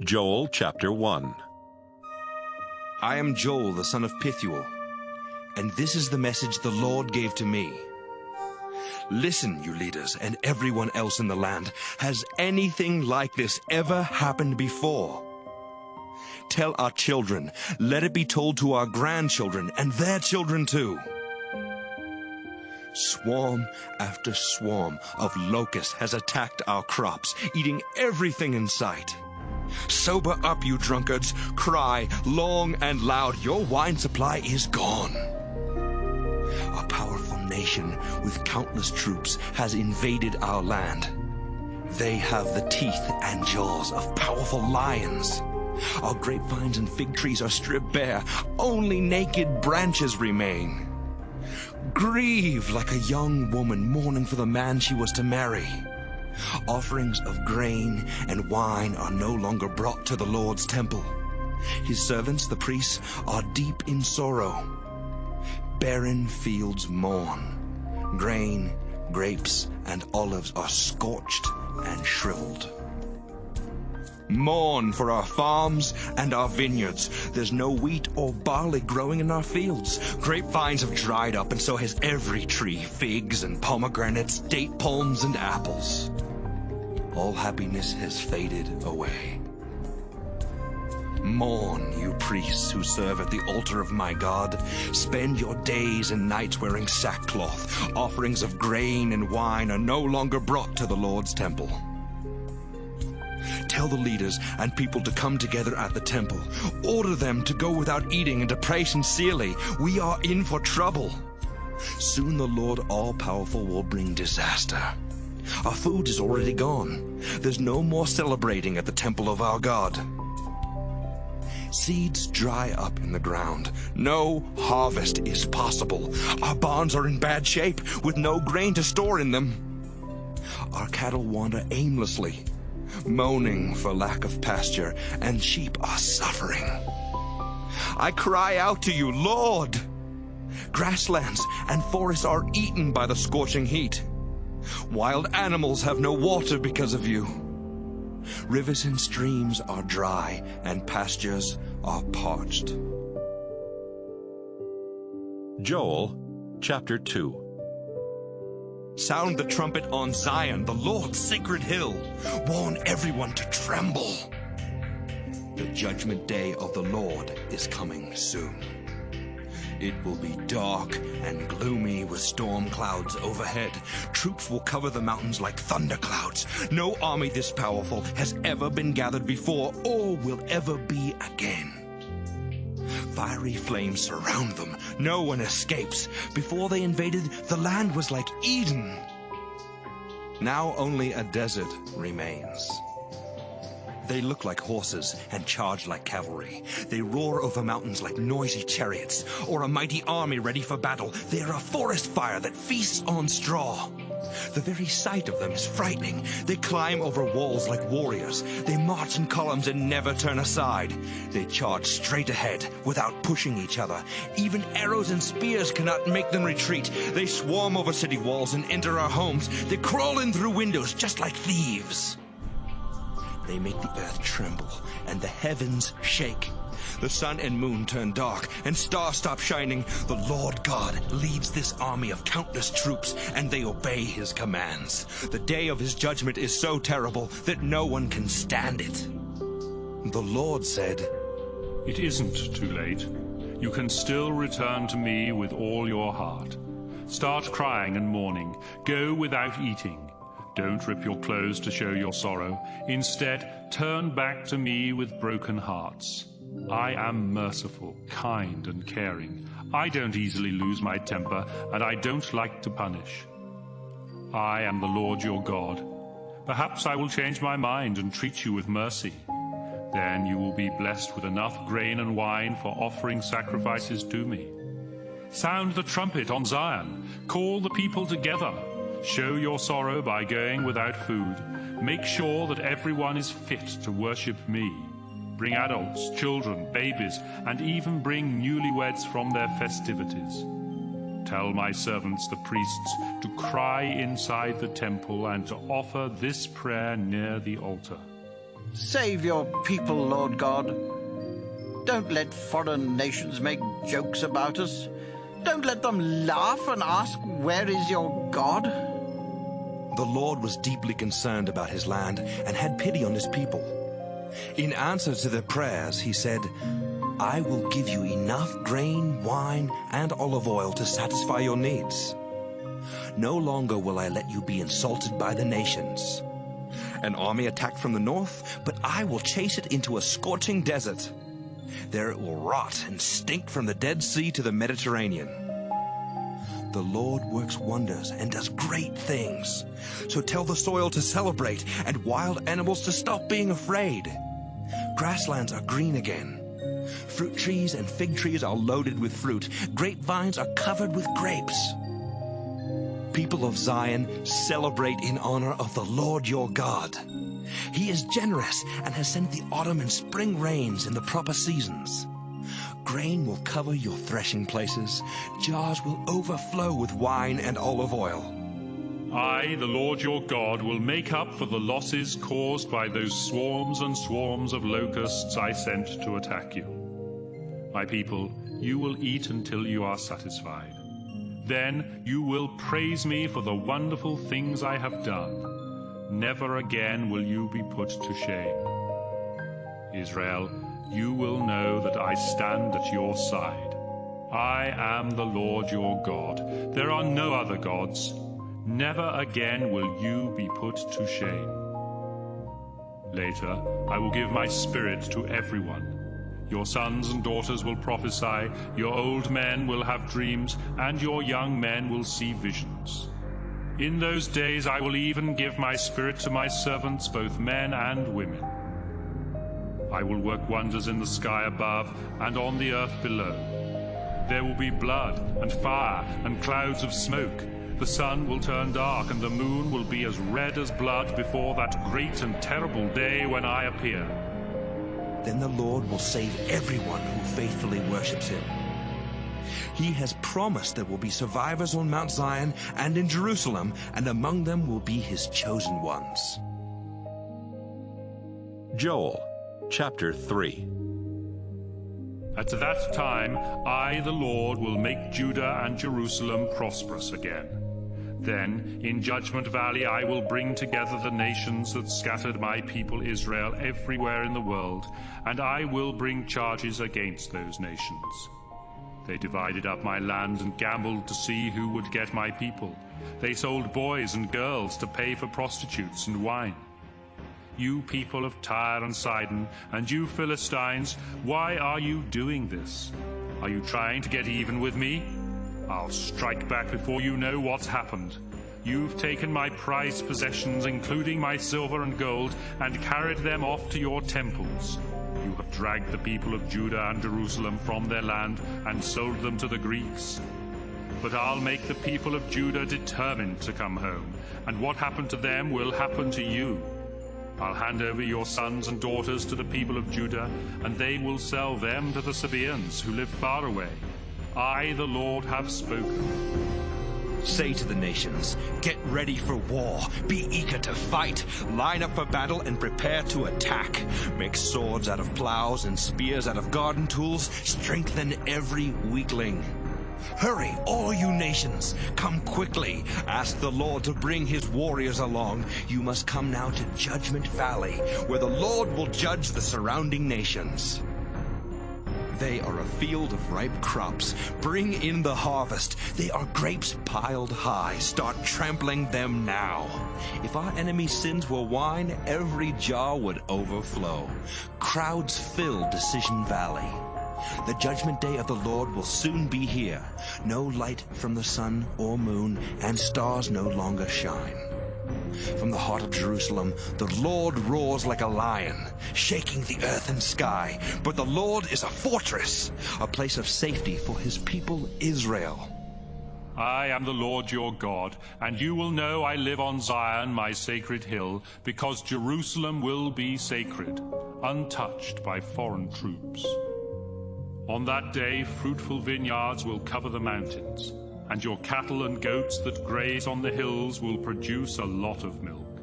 Joel chapter 1. I am Joel, the son of Pethuel, and this is the message the Lord gave to me. Listen, you leaders, and everyone else in the land. Has anything like this ever happened before? Tell our children, let it be told to our grandchildren and their children too. Swarm after swarm of locusts has attacked our crops, eating everything in sight. Sober up, you drunkards. Cry long and loud. Your wine supply is gone. A powerful nation with countless troops has invaded our land. They have the teeth and jaws of powerful lions. Our grapevines and fig trees are stripped bare. Only naked branches remain. Grieve like a young woman mourning for the man she was to marry. Offerings of grain and wine are no longer brought to the Lord's temple. His servants, the priests, are deep in sorrow. Barren fields mourn. Grain, grapes, and olives are scorched and shriveled. Mourn for our farms and our vineyards. There's no wheat or barley growing in our fields. Grapevines have dried up, and so has every tree. Figs and pomegranates, date palms and apples. All happiness has faded away. Mourn, you priests who serve at the altar of my God. Spend your days and nights wearing sackcloth. Offerings of grain and wine are no longer brought to the Lord's temple. Tell the leaders and people to come together at the temple. Order them to go without eating and to pray sincerely. We are in for trouble. Soon the Lord all-powerful will bring disaster. Our food is already gone. There's no more celebrating at the temple of our God. Seeds dry up in the ground. No harvest is possible. Our barns are in bad shape, with no grain to store in them. Our cattle wander aimlessly, moaning for lack of pasture, and sheep are suffering. I cry out to you, Lord! Grasslands and forests are eaten by the scorching heat. Wild animals have no water because of you. Rivers and streams are dry, and pastures are parched. Joel chapter 2. Sound the trumpet on Zion, the Lord's sacred hill. Warn everyone to tremble. The judgment day of the Lord is coming soon. It will be dark and gloomy with storm clouds overhead. Troops will cover the mountains like thunderclouds. No army this powerful has ever been gathered before or will ever be again. Fiery flames surround them. No one escapes. Before they invaded, the land was like Eden. Now only a desert remains. They look like horses and charge like cavalry. They roar over mountains like noisy chariots, or a mighty army ready for battle. They are a forest fire that feasts on straw. The very sight of them is frightening. They climb over walls like warriors. They march in columns and never turn aside. They charge straight ahead without pushing each other. Even arrows and spears cannot make them retreat. They swarm over city walls and enter our homes. They crawl in through windows just like thieves. They make the earth tremble and the heavens shake. The sun and moon turn dark and stars stop shining. The Lord God leads this army of countless troops, and they obey his commands. The day of his judgment is so terrible that no one can stand it. The Lord said, "It isn't too late. You can still return to me with all your heart. Start crying and mourning. Go without eating. Don't rip your clothes to show your sorrow. Instead, turn back to me with broken hearts. I am merciful, kind, and caring. I don't easily lose my temper, and I don't like to punish. I am the Lord your God. Perhaps I will change my mind and treat you with mercy. Then you will be blessed with enough grain and wine for offering sacrifices to me. Sound the trumpet on Zion. Call the people together. Show your sorrow by going without food. Make sure that everyone is fit to worship me. Bring adults, children, babies, and even bring newlyweds from their festivities. Tell my servants, the priests, to cry inside the temple and to offer this prayer near the altar. Save your people, Lord God. Don't let foreign nations make jokes about us. Don't let them laugh and ask, where is your God? The Lord was deeply concerned about his land and had pity on his people. In answer to their prayers, he said, I will give you enough grain, wine, and olive oil to satisfy your needs. No longer will I let you be insulted by the nations. An army attacked from the north, but I will chase it into a scorching desert. There it will rot and stink from the Dead Sea to the Mediterranean. The Lord works wonders and does great things. So tell the soil to celebrate and wild animals to stop being afraid. Grasslands are green again. Fruit trees and fig trees are loaded with fruit. Grapevines are covered with grapes. People of Zion, celebrate in honor of the Lord your God. He is generous and has sent the autumn and spring rains in the proper seasons. Grain will cover your threshing places. Jars will overflow with wine and olive oil. I, the Lord your God, will make up for the losses caused by those swarms and swarms of locusts I sent to attack you. My people, you will eat until you are satisfied. Then you will praise me for the wonderful things I have done. Never again will you be put to shame. Israel, you will know that I stand at your side. I am the Lord your God. There are no other gods. Never again will you be put to shame. Later, I will give my spirit to everyone. Your sons and daughters will prophesy, your old men will have dreams, and your young men will see visions. In those days I will even give my spirit to my servants, both men and women. I will work wonders in the sky above and on the earth below. There will be blood and fire and clouds of smoke. The sun will turn dark and the moon will be as red as blood before that great and terrible day when I appear. Then the Lord will save everyone who faithfully worships him. He has promised there will be survivors on Mount Zion and in Jerusalem, and among them will be his chosen ones. Joel, chapter 3. At that time, I, the Lord, will make Judah and Jerusalem prosperous again. Then, in Judgment Valley, I will bring together the nations that scattered my people Israel everywhere in the world, and I will bring charges against those nations. They divided up my land and gambled to see who would get my people. They sold boys and girls to pay for prostitutes and wine. You people of Tyre and Sidon, and you Philistines, why are you doing this? Are you trying to get even with me? I'll strike back before you know what's happened. You've taken my prized possessions, including my silver and gold, and carried them off to your temples. You have dragged the people of Judah and Jerusalem from their land and sold them to the Greeks. But I'll make the people of Judah determined to come home, and what happened to them will happen to you. I'll hand over your sons and daughters to the people of Judah, and they will sell them to the Sabaeans who live far away. I, the Lord, have spoken. Say to the nations, get ready for war, be eager to fight, line up for battle and prepare to attack. Make swords out of plows and spears out of garden tools, strengthen every weakling. Hurry, all you nations, come quickly. Ask the Lord to bring his warriors along. You must come now to Judgment Valley, where the Lord will judge the surrounding nations. They are a field of ripe crops. Bring in the harvest. They are grapes piled high. Start trampling them now. If our enemy's sins were wine, every jar would overflow. Crowds fill Decision Valley. The judgment day of the Lord will soon be here. No light from the sun or moon, and stars no longer shine. From the heart of Jerusalem, the Lord roars like a lion, shaking the earth and sky. But the Lord is a fortress, a place of safety for his people Israel. I am the Lord your God, and you will know I live on Zion, my sacred hill, because Jerusalem will be sacred, untouched by foreign troops. On that day, fruitful vineyards will cover the mountains, and your cattle and goats that graze on the hills will produce a lot of milk.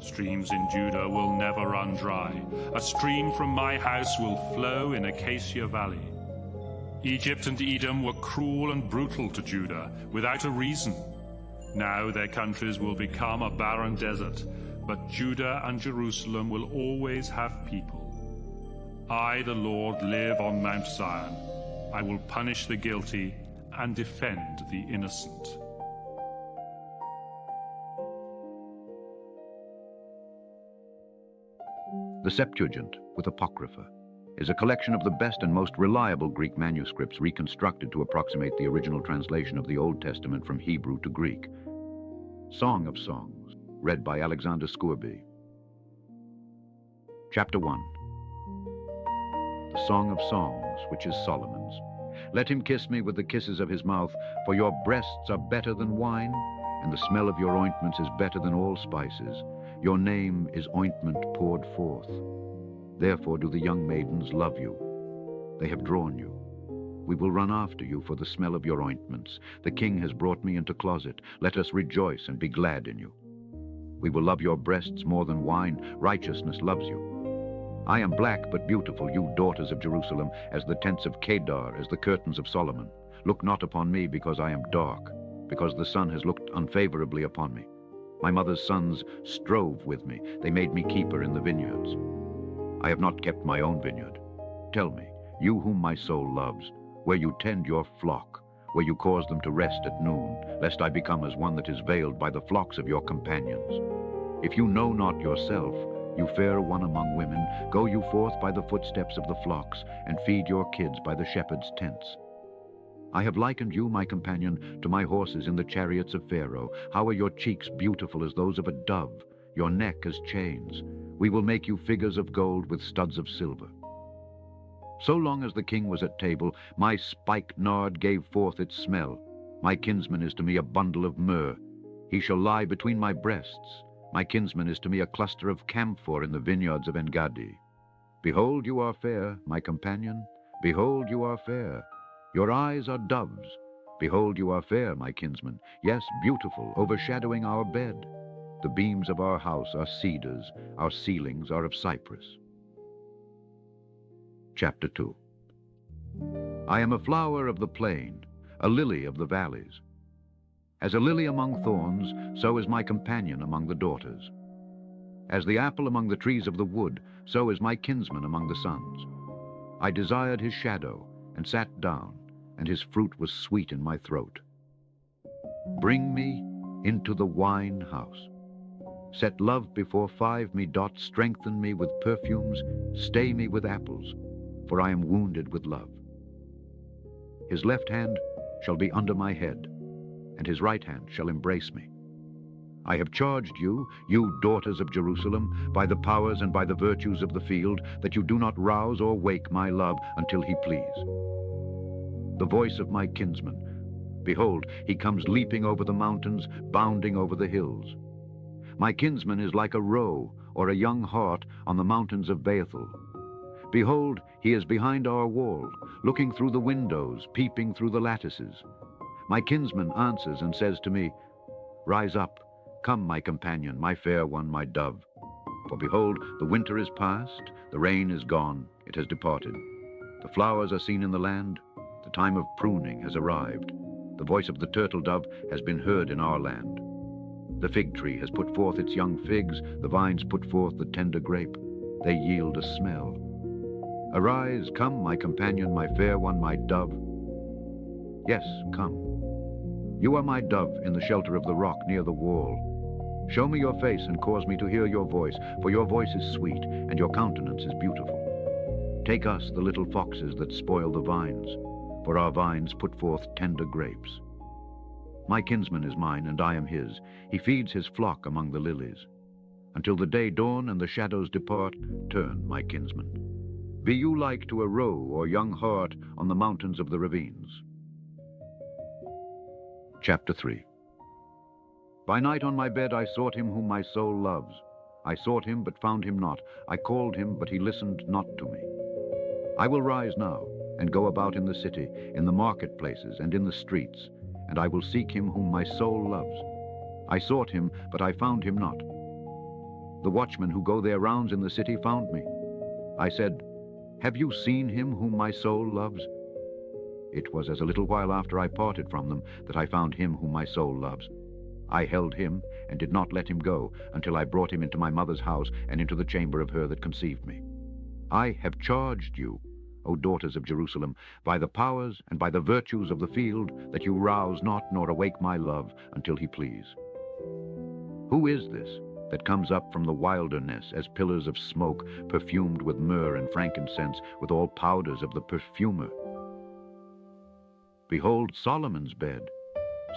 Streams in Judah will never run dry. A stream from my house will flow in Acacia Valley. Egypt and Edom were cruel and brutal to Judah, without a reason. Now their countries will become a barren desert, but Judah and Jerusalem will always have people. I, the Lord, live on Mount Zion. I will punish the guilty and defend the innocent. The Septuagint, with Apocrypha, is a collection of the best and most reliable Greek manuscripts reconstructed to approximate the original translation of the Old Testament from Hebrew to Greek. Song of Songs, read by Alexander Scourby. Chapter 1. The Song of Songs, which is Solomon's. Let him kiss me with the kisses of his mouth, for your breasts are better than wine, and the smell of your ointments is better than all spices. Your name is ointment poured forth. Therefore do the young maidens love you. They have drawn you. We will run after you for the smell of your ointments. The king has brought me into closet. Let us rejoice and be glad in you. We will love your breasts more than wine. Righteousness loves you. I am black but beautiful, you daughters of Jerusalem, as the tents of Kedar, as the curtains of Solomon. Look not upon me because I am dark, because the sun has looked unfavorably upon me. My mother's sons strove with me. They made me keeper in the vineyards. I have not kept my own vineyard. Tell me, you whom my soul loves, where you tend your flock, where you cause them to rest at noon, lest I become as one that is veiled by the flocks of your companions. If you know not yourself, you fair one among women, go you forth by the footsteps of the flocks, and feed your kids by the shepherds' tents. I have likened you, my companion, to my horses in the chariots of Pharaoh. How are your cheeks beautiful as those of a dove, your neck as chains. We will make you figures of gold with studs of silver. So long as the king was at table, my spiked nard gave forth its smell. My kinsman is to me a bundle of myrrh. He shall lie between my breasts. My kinsman is to me a cluster of camphor in the vineyards of Engadi. Behold, you are fair, my companion. Behold, you are fair. Your eyes are doves. Behold, you are fair, my kinsman. Yes, beautiful, overshadowing our bed. The beams of our house are cedars. Our ceilings are of cypress. Chapter 2. I am a flower of the plain, a lily of the valleys. As a lily among thorns, so is my companion among the daughters. As the apple among the trees of the wood, so is my kinsman among the sons. I desired his shadow, and sat down, and his fruit was sweet in my throat. Bring me into the wine house. Set love before 5 me dot, strengthen me with perfumes, stay me with apples, for I am wounded with love. His left hand shall be under my head, and his right hand shall embrace me. I have charged you, you daughters of Jerusalem, by the powers and by the virtues of the field, that you do not rouse or wake my love until he please. The voice of my kinsman, behold, he comes leaping over the mountains, bounding over the hills. My kinsman is like a roe or a young hart on the mountains of Bethel. Behold, he is behind our wall, looking through the windows, peeping through the lattices. My kinsman answers and says to me, Rise up, come, my companion, my fair one, my dove. For behold, the winter is past, the rain is gone, it has departed. The flowers are seen in the land, the time of pruning has arrived. The voice of the turtle dove has been heard in our land. The fig tree has put forth its young figs, the vines put forth the tender grape. They yield a smell. Arise, come, my companion, my fair one, my dove. Yes, come. You are my dove in the shelter of the rock near the wall. Show me your face and cause me to hear your voice, for your voice is sweet, and your countenance is beautiful. Take us, the little foxes that spoil the vines, for our vines put forth tender grapes. My kinsman is mine, and I am his. He feeds his flock among the lilies. Until the day dawn and the shadows depart, turn, my kinsman. Be you like to a roe or young hart on the mountains of the ravines. Chapter 3. By night on my bed I sought him whom my soul loves. I sought him, but found him not. I called him, but he listened not to me. I will rise now, and go about in the city, in the marketplaces, and in the streets, and I will seek him whom my soul loves. I sought him, but I found him not. The watchmen who go their rounds in the city found me. I said, "Have you seen him whom my soul loves?" It was as a little while after I parted from them that I found him whom my soul loves. I held him and did not let him go until I brought him into my mother's house and into the chamber of her that conceived me. I have charged you, O daughters of Jerusalem, by the powers and by the virtues of the field, that you rouse not nor awake my love until he please. Who is this that comes up from the wilderness as pillars of smoke, perfumed with myrrh and frankincense, with all powders of the perfumer? Behold Solomon's bed,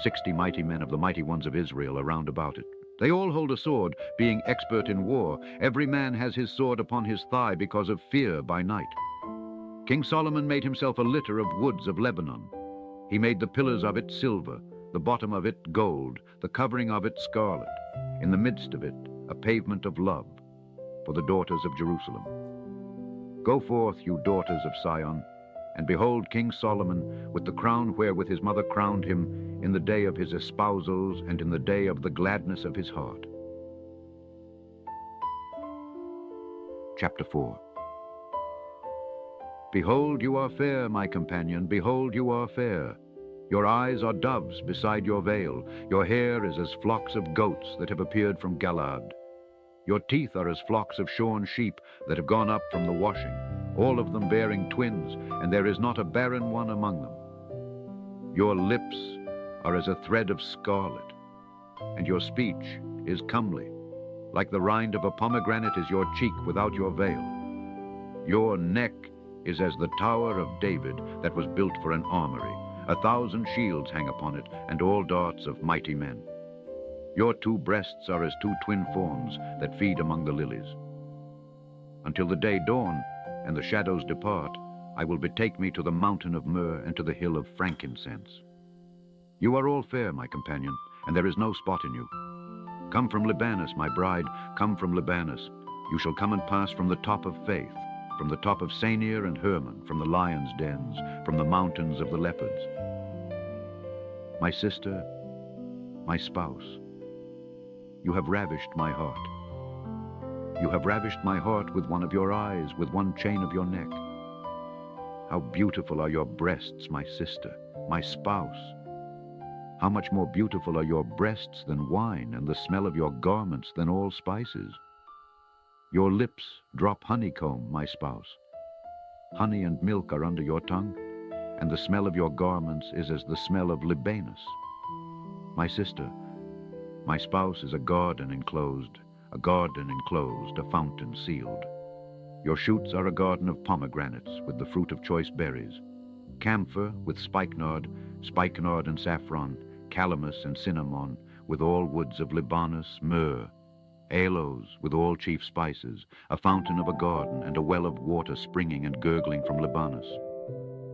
60 mighty men of the mighty ones of Israel around about it. They all hold a sword, being expert in war. Every man has his sword upon his thigh because of fear by night. King Solomon made himself a litter of woods of Lebanon. He made the pillars of it silver, the bottom of it gold, the covering of it scarlet, in the midst of it a pavement of love for the daughters of Jerusalem. Go forth, you daughters of Sion, and behold King Solomon with the crown wherewith his mother crowned him in the day of his espousals and in the day of the gladness of his heart. Chapter 4. Behold, you are fair, my companion, behold, you are fair. Your eyes are doves beside your veil. Your hair is as flocks of goats that have appeared from Galaad. Your teeth are as flocks of shorn sheep that have gone up from the washing, all of them bearing twins, and there is not a barren one among them. Your lips are as a thread of scarlet, and your speech is comely. Like the rind of a pomegranate is your cheek without your veil. Your neck is as the tower of David that was built for an armory. 1,000 shields hang upon it, and all darts of mighty men. Your 2 breasts are as 2 twin fawns that feed among the lilies. Until the day dawn and the shadows depart, I will betake me to the mountain of myrrh and to the hill of frankincense. You are all fair, my companion, and there is no spot in you. Come from Libanus, my bride, come from Libanus. You shall come and pass from the top of Faith, from the top of Senir and Hermon, from the lions' dens, from the mountains of the leopards. My sister, my spouse, you have ravished my heart. You have ravished my heart with one of your eyes, with one chain of your neck. How beautiful are your breasts, my sister, my spouse. How much more beautiful are your breasts than wine, and the smell of your garments than all spices. Your lips drop honeycomb, my spouse. Honey and milk are under your tongue, and the smell of your garments is as the smell of Libanus. My sister, my spouse is a garden enclosed, a fountain sealed. Your shoots are a garden of pomegranates with the fruit of choice berries, camphor with spikenard and saffron, calamus and cinnamon, with all woods of Libanus, myrrh, aloes with all chief spices, a fountain of a garden, and a well of water springing and gurgling from Libanus.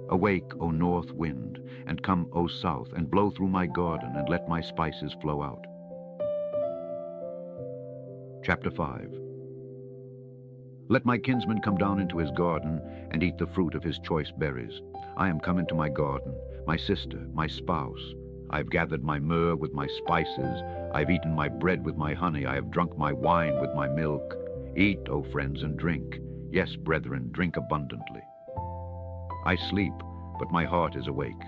Awake, O north wind, and come, O south, and blow through my garden, and let my spices flow out. Chapter 5. Let my kinsman come down into his garden, and eat the fruit of his choice berries. I am come into my garden, my sister, my spouse. I have gathered my myrrh with my spices. I have eaten my bread with my honey. I have drunk my wine with my milk. Eat, O friends, and drink. Yes, brethren, drink abundantly. I sleep, but my heart is awake.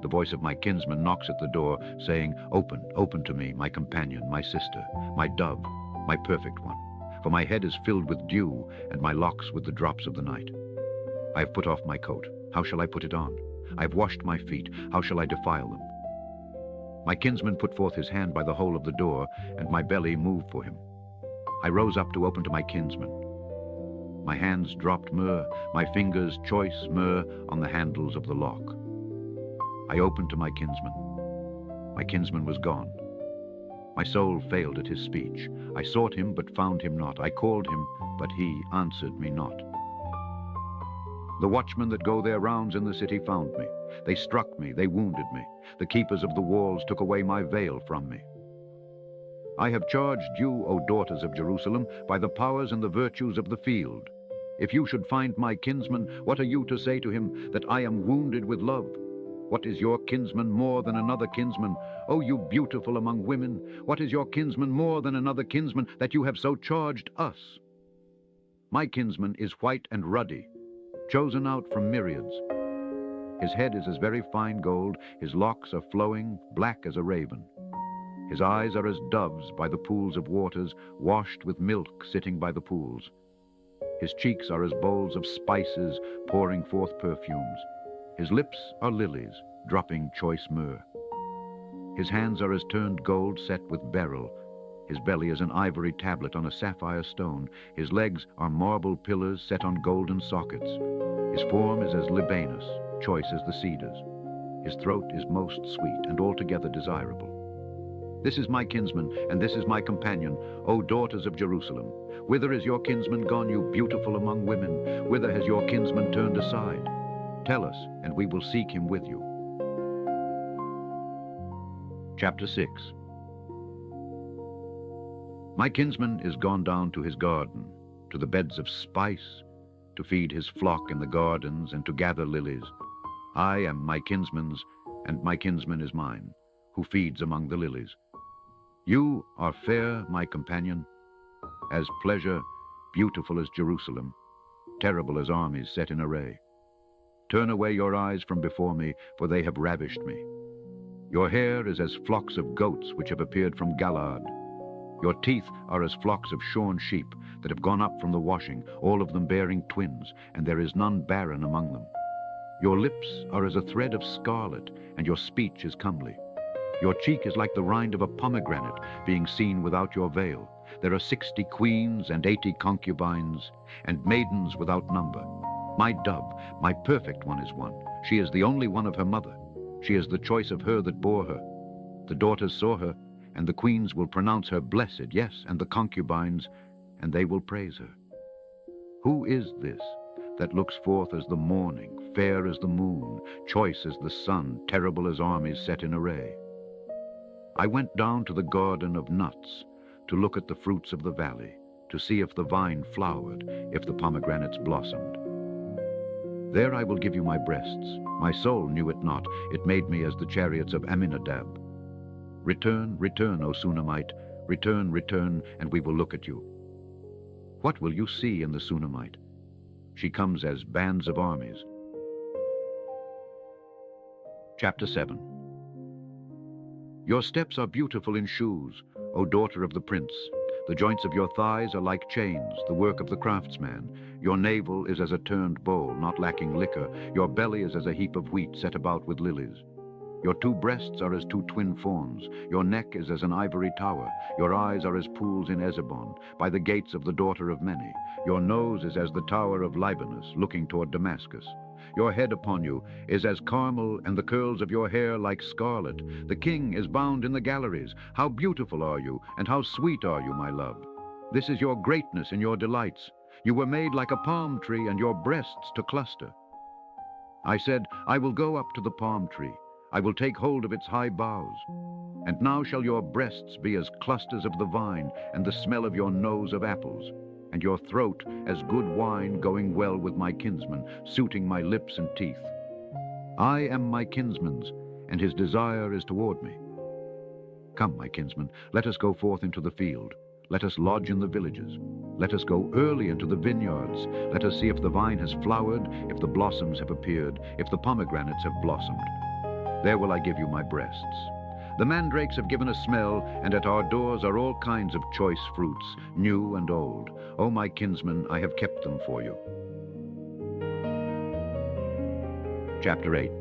The voice of my kinsman knocks at the door, saying, Open, open to me, my companion, my sister, my dove, my perfect one. For my head is filled with dew, and my locks with the drops of the night. I have put off my coat. How shall I put it on? I have washed my feet. How shall I defile them? My kinsman put forth his hand by the hole of the door, and my belly moved for him. I rose up to open to my kinsman. My hands dropped myrrh, my fingers choice myrrh on the handles of the lock. I opened to my kinsman. My kinsman was gone. My soul failed at his speech. I sought him, but found him not. I called him, but he answered me not. The watchmen that go their rounds in the city found me. They struck me, they wounded me. The keepers of the walls took away my veil from me. I have charged you, O daughters of Jerusalem, by the powers and the virtues of the field. If you should find my kinsman, what are you to say to him? That I am wounded with love. What is your kinsman more than another kinsman? O you beautiful among women, what is your kinsman more than another kinsman, that you have so charged us? My kinsman is white and ruddy, chosen out from myriads. His head is as very fine gold, his locks are flowing, black as a raven. His eyes are as doves by the pools of waters, washed with milk sitting by the pools. His cheeks are as bowls of spices, pouring forth perfumes. His lips are lilies, dropping choice myrrh. His hands are as turned gold set with beryl. His belly is an ivory tablet on a sapphire stone. His legs are marble pillars set on golden sockets. His form is as Libanus, choice as the cedars. His throat is most sweet and altogether desirable. This is my kinsman, and this is my companion, O daughters of Jerusalem. Whither is your kinsman gone, you beautiful among women? Whither has your kinsman turned aside? Tell us, and we will seek him with you. Chapter 6. My kinsman is gone down to his garden, to the beds of spice, to feed his flock in the gardens and to gather lilies. I am my kinsman's, and my kinsman is mine, who feeds among the lilies. You are fair, my companion, as pleasure, beautiful as Jerusalem, terrible as armies set in array. Turn away your eyes from before me, for they have ravished me. Your hair is as flocks of goats which have appeared from Galaad. Your teeth are as flocks of shorn sheep that have gone up from the washing, all of them bearing twins, and there is none barren among them. Your lips are as a thread of scarlet, and your speech is comely. Your cheek is like the rind of a pomegranate, being seen without your veil. There are 60 queens and 80 concubines, and maidens without number. My dove, my perfect one, is one. She is the only one of her mother. She is the choice of her that bore her. The daughters saw her, and the queens will pronounce her blessed, yes, and the concubines, and they will praise her. Who is this that looks forth as the morning, fair as the moon, choice as the sun, terrible as armies set in array? I went down to the garden of nuts, to look at the fruits of the valley, to see if the vine flowered, if the pomegranates blossomed. There I will give you my breasts. My soul knew it not. It made me as the chariots of Amminadab. Return, return, O Sunamite. Return, return, and we will look at you. What will you see in the Sunamite? She comes as bands of armies. Chapter 7. Your steps are beautiful in shoes, O daughter of the prince. The joints of your thighs are like chains, the work of the craftsman. Your navel is as a turned bowl, not lacking liquor. Your belly is as a heap of wheat set about with lilies. Your 2 breasts are as 2 twin fawns. Your neck is as an ivory tower. Your eyes are as pools in Ezebon, by the gates of the daughter of many. Your nose is as the tower of Libanus, looking toward Damascus. Your head upon you is as Carmel, and the curls of your hair like scarlet. The king is bound in the galleries. How beautiful are you, and how sweet are you, my love. This is your greatness and your delights. You were made like a palm tree, and your breasts to cluster. I said, I will go up to the palm tree. I will take hold of its high boughs. And now shall your breasts be as clusters of the vine, and the smell of your nose of apples, and your throat as good wine going well with my kinsman, suiting my lips and teeth. I am my kinsman's, and his desire is toward me. Come, my kinsman, let us go forth into the field. Let us lodge in the villages. Let us go early into the vineyards. Let us see if the vine has flowered, if the blossoms have appeared, if the pomegranates have blossomed. There will I give you my breasts. The mandrakes have given a smell, and at our doors are all kinds of choice fruits, new and old. O my kinsman, I have kept them for you. Chapter 8.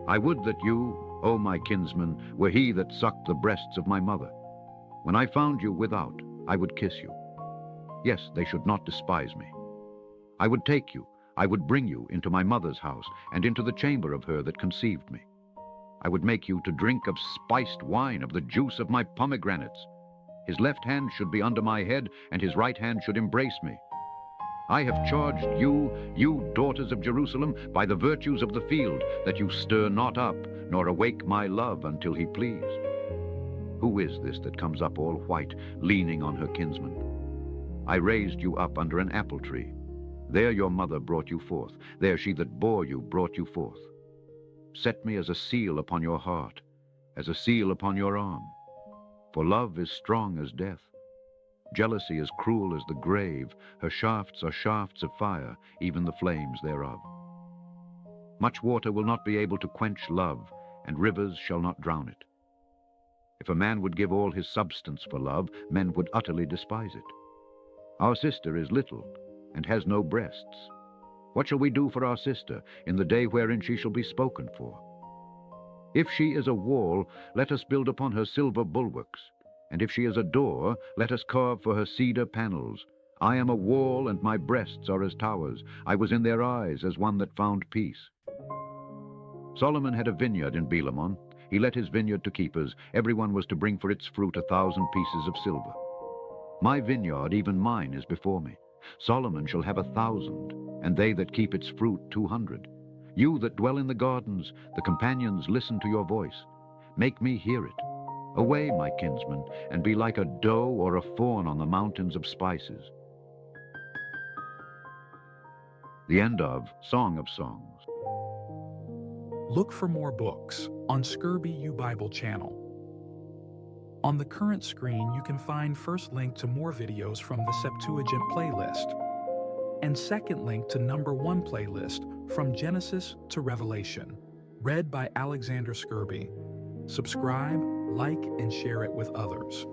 I would that you, O my kinsman, were he that sucked the breasts of my mother. When I found you without, I would kiss you. Yes, they should not despise me. I would take you, I would bring you into my mother's house, and into the chamber of her that conceived me. I would make you to drink of spiced wine, of the juice of my pomegranates. His left hand should be under my head, and his right hand should embrace me. I have charged you, you daughters of Jerusalem, by the virtues of the field, that you stir not up, nor awake my love until he please. Who is this that comes up all white, leaning on her kinsman? I raised you up under an apple tree. There your mother brought you forth. There she that bore you brought you forth. set me as a seal upon your heart, as a seal upon your arm. For love is strong as death. Jealousy is cruel as the grave. Her shafts are shafts of fire, even the flames thereof. Much water will not be able to quench love, and rivers shall not drown it. If a man would give all his substance for love, men would utterly despise it. Our sister is little, and has no breasts. What shall we do for our sister in the day wherein she shall be spoken for? If she is a wall, let us build upon her silver bulwarks. And if she is a door, let us carve for her cedar panels. I am a wall, and my breasts are as towers. I was in their eyes as one that found peace. Solomon had a vineyard in Belamon. He let his vineyard to keepers. Everyone was to bring for its fruit 1,000 pieces of silver. My vineyard, even mine, is before me. Solomon shall have 1,000, and they that keep its fruit 200. You that dwell in the gardens, the companions, listen to your voice. Make me hear it. Away, my kinsman, and be like a doe or a fawn on the mountains of spices. The end of Song of Songs. Look for more books on Scurby U Bible channel. On the current screen, you can find first link to more videos from the Septuagint playlist, and second link to #1 playlist from Genesis to Revelation, read by Alexander Scurby. Subscribe, like, and share it with others.